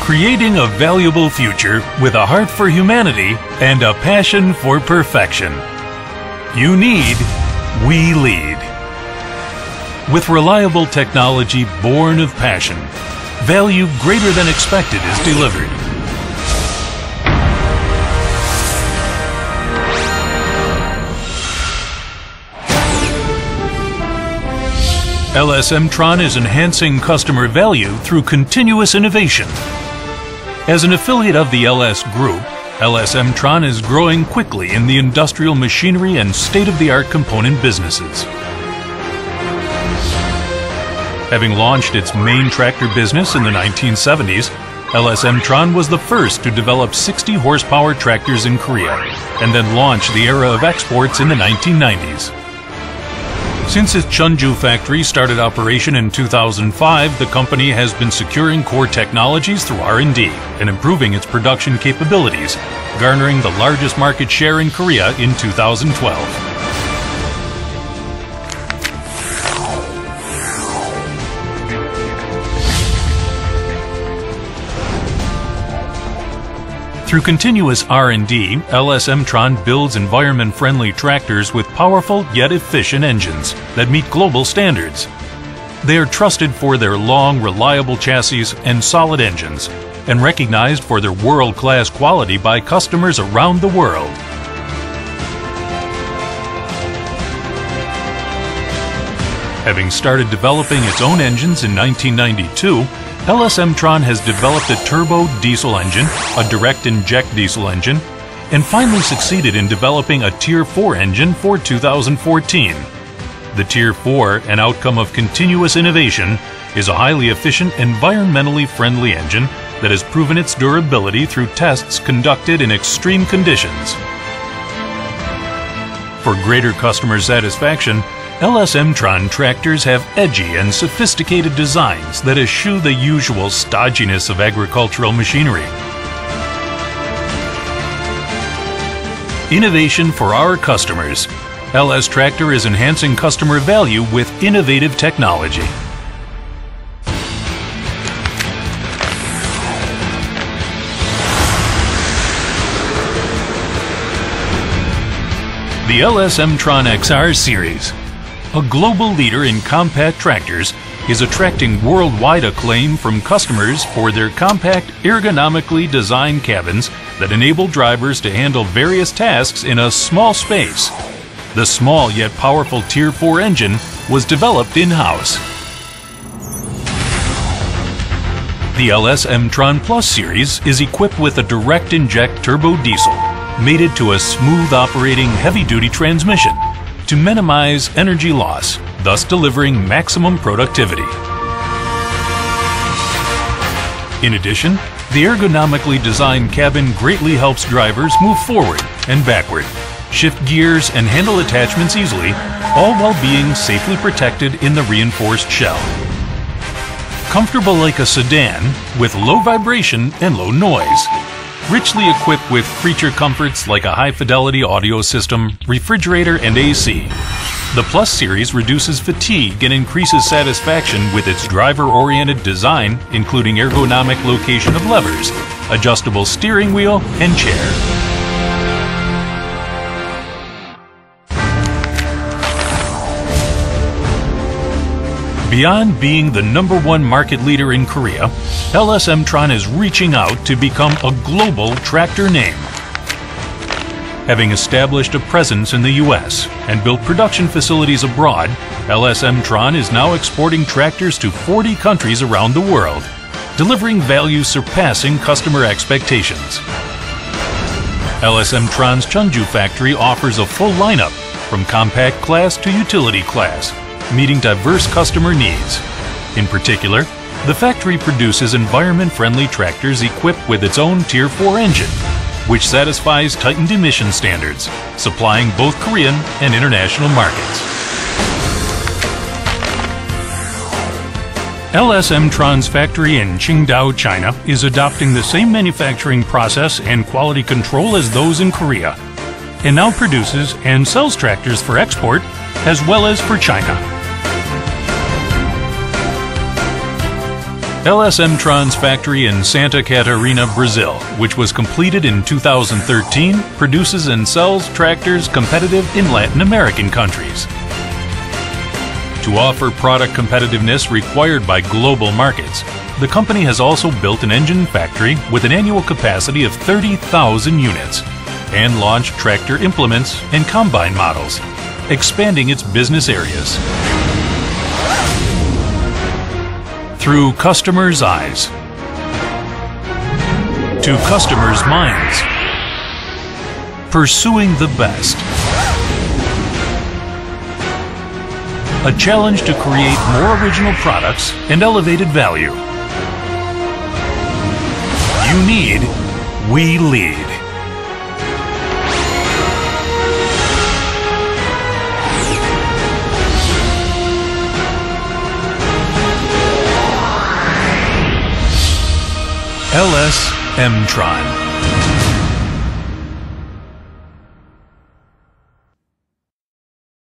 Creating a valuable future with a heart for humanity and a passion for perfection. You need, we lead. With reliable technology born of passion, value greater than expected is delivered. LS Mtron is enhancing customer value through continuous innovation. As an affiliate of the LS Group, LS Mtron is growing quickly in the industrial machinery and state-of-the-art component businesses. Having launched its main tractor business in the 1970s, LS Mtron was the first to develop 60-horsepower tractors in Korea, and then launch the era of exports in the 1990s. Since its Chunju factory started operation in 2005, the company has been securing core technologies through R&D and improving its production capabilities, garnering the largest market share in Korea in 2012. Through continuous R&D, LS Mtron builds environment-friendly tractors with powerful yet efficient engines that meet global standards. They are trusted for their long, reliable chassis and solid engines, and recognized for their world-class quality by customers around the world. Having started developing its own engines in 1992, LS Mtron has developed a turbo diesel engine, a direct inject diesel engine, and finally succeeded in developing a Tier 4 engine for 2014. The Tier 4, an outcome of continuous innovation, is a highly efficient, environmentally friendly engine that has proven its durability through tests conducted in extreme conditions. For greater customer satisfaction, LS Mtron tractors have edgy and sophisticated designs that eschew the usual stodginess of agricultural machinery. Innovation for our customers. LS Tractor is enhancing customer value with innovative technology. The LS Mtron XR series, a global leader in compact tractors, is attracting worldwide acclaim from customers for their compact, ergonomically designed cabins that enable drivers to handle various tasks in a small space. The small yet powerful Tier 4 engine was developed in-house. The LS Mtron Plus series is equipped with a direct inject turbo diesel, mated to a smooth operating heavy-duty transmission to minimize energy loss, thus delivering maximum productivity. In addition, the ergonomically designed cabin greatly helps drivers move forward and backward, shift gears and handle attachments easily, all while being safely protected in the reinforced shell. Comfortable like a sedan with low vibration and low noise. Richly equipped with creature comforts like a high-fidelity audio system, refrigerator, and AC. The Plus series reduces fatigue and increases satisfaction with its driver-oriented design, including ergonomic location of levers, adjustable steering wheel, and chair. Beyond being the #1 market leader in Korea, LS Mtron is reaching out to become a global tractor name. Having established a presence in the US and built production facilities abroad, LS Mtron is now exporting tractors to 40 countries around the world, delivering value surpassing customer expectations. LS Mtron's Chunju factory offers a full lineup from compact class to utility class, meeting diverse customer needs. In particular, the factory produces environment-friendly tractors equipped with its own Tier 4 engine, which satisfies tightened emission standards, supplying both Korean and international markets. LS Mtron's factory in Qingdao, China is adopting the same manufacturing process and quality control as those in Korea, and now produces and sells tractors for export as well as for China. LS M-tron's factory in Santa Catarina, Brazil, which was completed in 2013, produces and sells tractors competitive in Latin American countries. To offer product competitiveness required by global markets, the company has also built an engine factory with an annual capacity of 30,000 units and launched tractor implements and combine models, expanding its business areas. Through customers' eyes, to customers' minds, pursuing the best. A challenge to create more original products and elevated value. You need, we lead. LS M-tron.